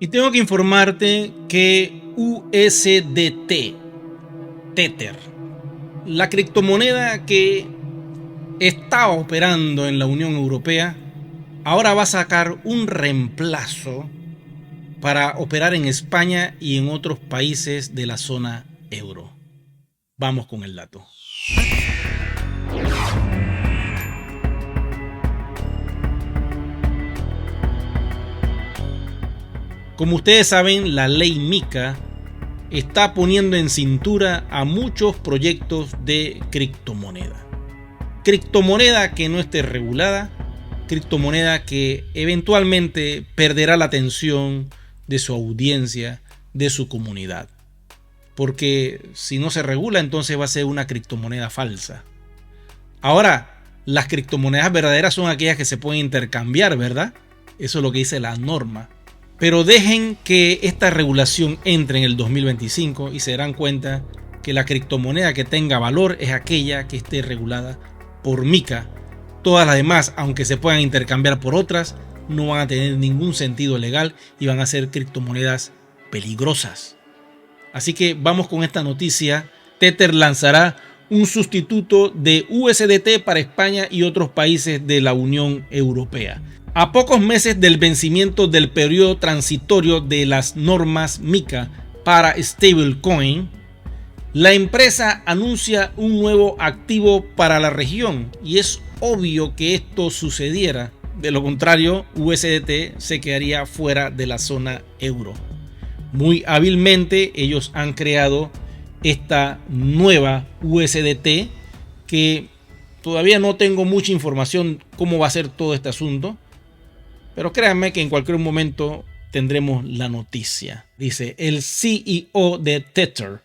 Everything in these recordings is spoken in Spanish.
Y tengo que informarte que USDT, Tether, la criptomoneda que está operando en la Unión Europea, ahora va a sacar un reemplazo para operar en España y en otros países de la zona euro. Vamos con el dato. Como ustedes saben, la ley MiCA está poniendo en cintura a muchos proyectos de criptomoneda. Criptomoneda que no esté regulada, criptomoneda que eventualmente perderá la atención de su audiencia, de su comunidad. Porque si no se regula, entonces va a ser una criptomoneda falsa. Ahora, las criptomonedas verdaderas son aquellas que se pueden intercambiar, ¿verdad? Eso es lo que dice la norma. Pero dejen que esta regulación entre en el 2025 y se darán cuenta que la criptomoneda que tenga valor es aquella que esté regulada por MiCA. Todas las demás, aunque se puedan intercambiar por otras, no van a tener ningún sentido legal y van a ser criptomonedas peligrosas. Así que vamos con esta noticia. Tether lanzará un sustituto de USDT para España y otros países de la Unión Europea. A pocos meses del vencimiento del periodo transitorio de las normas MiCA para stablecoin, la empresa anuncia un nuevo activo para la región y es obvio que esto sucediera. De lo contrario, USDT se quedaría fuera de la zona euro. Muy hábilmente ellos han creado esta nueva USDT que todavía no tengo mucha información cómo va a ser todo este asunto. Pero créanme que en cualquier momento tendremos la noticia. Dice, el CEO de Tether,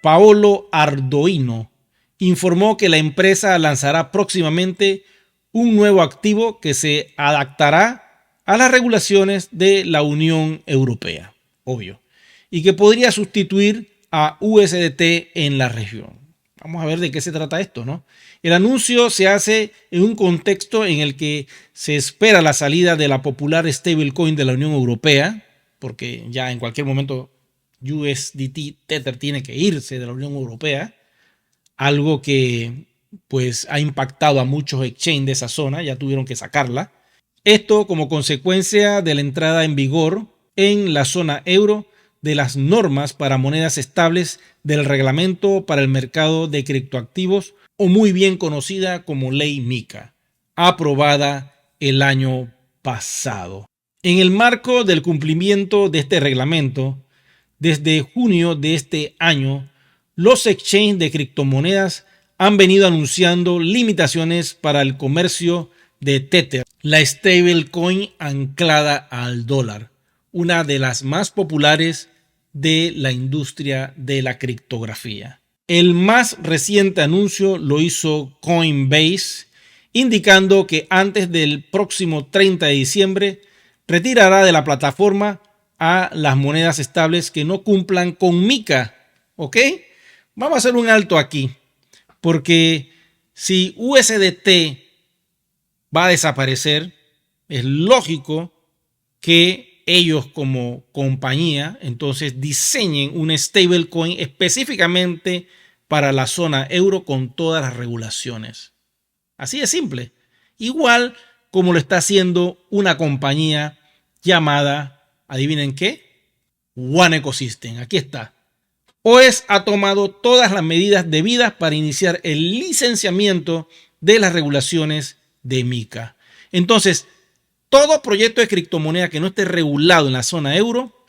Paolo Ardoino, informó que la empresa lanzará próximamente un nuevo activo que se adaptará a las regulaciones de la Unión Europea, obvio, y que podría sustituir a USDT en la región. Vamos a ver de qué se trata esto, ¿no? El anuncio se hace en un contexto en el que se espera la salida de la popular stablecoin de la Unión Europea, porque ya en cualquier momento USDT Tether tiene que irse de la Unión Europea, algo que pues ha impactado a muchos exchanges de esa zona, ya tuvieron que sacarla. Esto como consecuencia de la entrada en vigor en la zona euro de las normas para monedas estables del reglamento para el mercado de criptoactivos, o muy bien conocida como ley MiCA, aprobada el año pasado. En el marco del cumplimiento de este reglamento, desde junio de este año, los exchanges de criptomonedas han venido anunciando limitaciones para el comercio de Tether, la stablecoin anclada al dólar, una de las más populares de la industria de la criptografía. El más reciente anuncio lo hizo Coinbase, indicando que antes del próximo 30 de diciembre retirará de la plataforma a las monedas estables que no cumplan con MiCA. ¿Ok? Vamos a hacer un alto aquí, porque si USDT va a desaparecer, es lógico que ellos como compañía entonces diseñen un stablecoin específicamente para la zona euro con todas las regulaciones. Así de simple. Igual como lo está haciendo una compañía llamada, adivinen qué, One Ecosystem. Aquí está. OES ha tomado todas las medidas debidas para iniciar el licenciamiento de las regulaciones de MiCA. Entonces, todo proyecto de criptomoneda que no esté regulado en la zona euro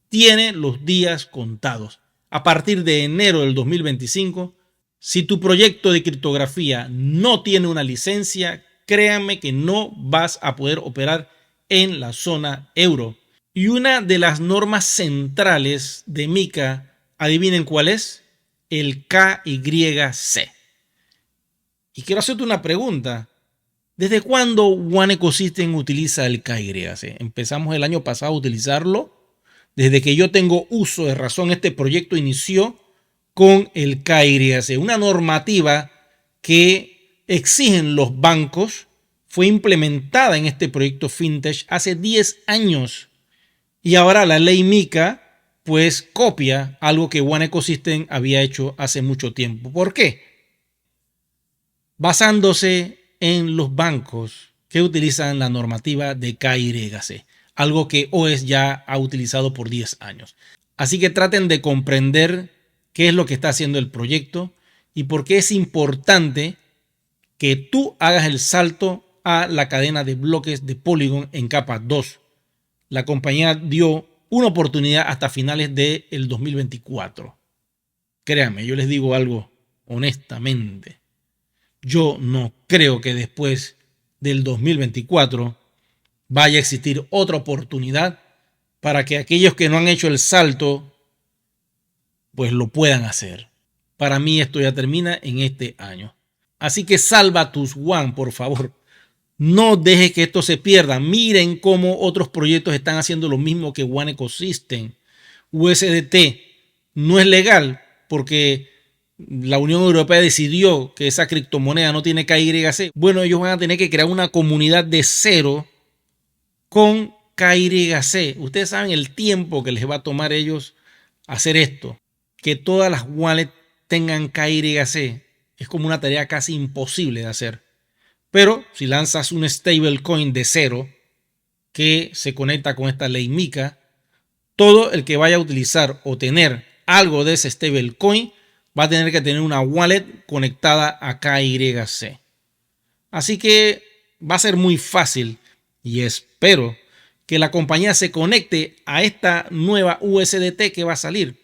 tiene los días contados. A partir de enero del 2025, si tu proyecto de criptografía no tiene una licencia, créanme que no vas a poder operar en la zona euro. Y una de las normas centrales de MiCA, adivinen cuál es, el KYC. Y quiero hacerte una pregunta. ¿Desde cuándo One Ecosystem utiliza el KYC? Empezamos el año pasado a utilizarlo. Desde que yo tengo uso de razón, este proyecto inició con el KYC, una normativa que exigen los bancos. Fue implementada en este proyecto FinTech hace 10 años Y ahora la ley MiCA pues copia algo que One Ecosystem había hecho hace mucho tiempo. ¿Por qué? Basándose en los bancos que utilizan la normativa de KYC, algo que OS ya ha utilizado por 10 años. Así que traten de comprender qué es lo que está haciendo el proyecto y por qué es importante que tú hagas el salto a la cadena de bloques de Polygon en capa 2. La compañía dio una oportunidad hasta finales del 2024. Créanme, yo les digo algo honestamente. Yo no creo que después del 2024 vaya a existir otra oportunidad para que aquellos que no han hecho el salto pues lo puedan hacer. Para mí esto ya termina en este año. Así que salva tus One, por favor. No dejes que esto se pierda. Miren cómo otros proyectos están haciendo lo mismo que One Ecosystem. USDT no es legal porque la Unión Europea decidió que esa criptomoneda no tiene KYC. Bueno, ellos van a tener que crear una comunidad de cero con KYC. Ustedes saben el tiempo que les va a tomar a ellos hacer esto. Que todas las wallets tengan KYC es como una tarea casi imposible de hacer. Pero si lanzas un stablecoin de cero que se conecta con esta ley MiCA, todo el que vaya a utilizar o tener algo de ese stablecoin va a tener que tener una wallet conectada a KYC. Así que va a ser muy fácil y espero que la compañía se conecte a esta nueva USDT que va a salir.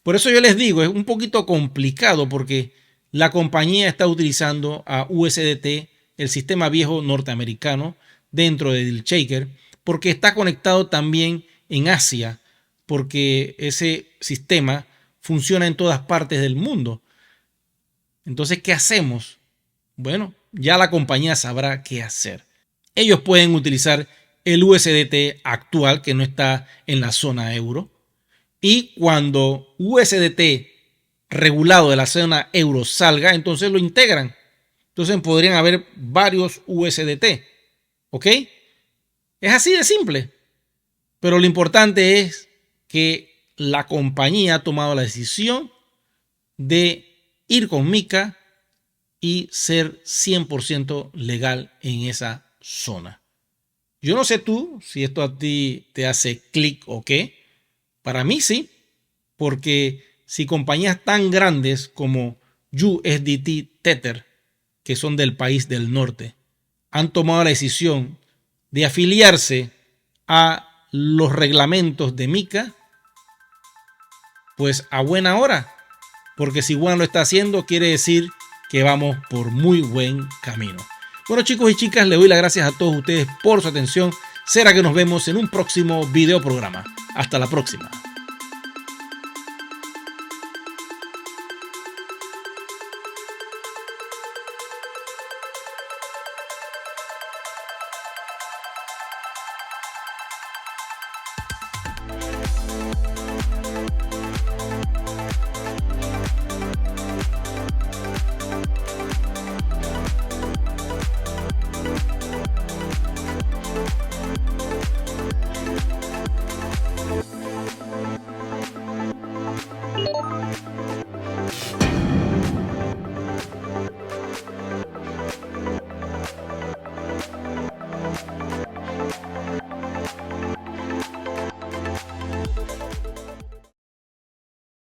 Por eso yo les digo, es un poquito complicado porque la compañía está utilizando a USDT, el sistema viejo norteamericano, dentro de DealShaker, porque está conectado también en Asia, porque ese sistema funciona en todas partes del mundo. Entonces, ¿qué hacemos? Bueno, ya la compañía sabrá qué hacer. Ellos pueden utilizar el USDT actual que no está en la zona euro. Y cuando USDT regulado de la zona euro salga, entonces lo integran. Entonces podrían haber varios USDT. ¿Ok? Es así de simple. Pero lo importante es que la compañía ha tomado la decisión de ir con MiCA y ser 100% legal en esa zona. Yo no sé tú si esto a ti te hace clic o qué. Para mí sí, porque si compañías tan grandes como USDT Tether, que son del país del norte, han tomado la decisión de afiliarse a los reglamentos de MiCA, pues a buena hora, porque si One lo está haciendo, quiere decir que vamos por muy buen camino. Bueno, chicos y chicas, le doy las gracias a todos ustedes por su atención. Será que nos vemos en un próximo video programa. Hasta la próxima.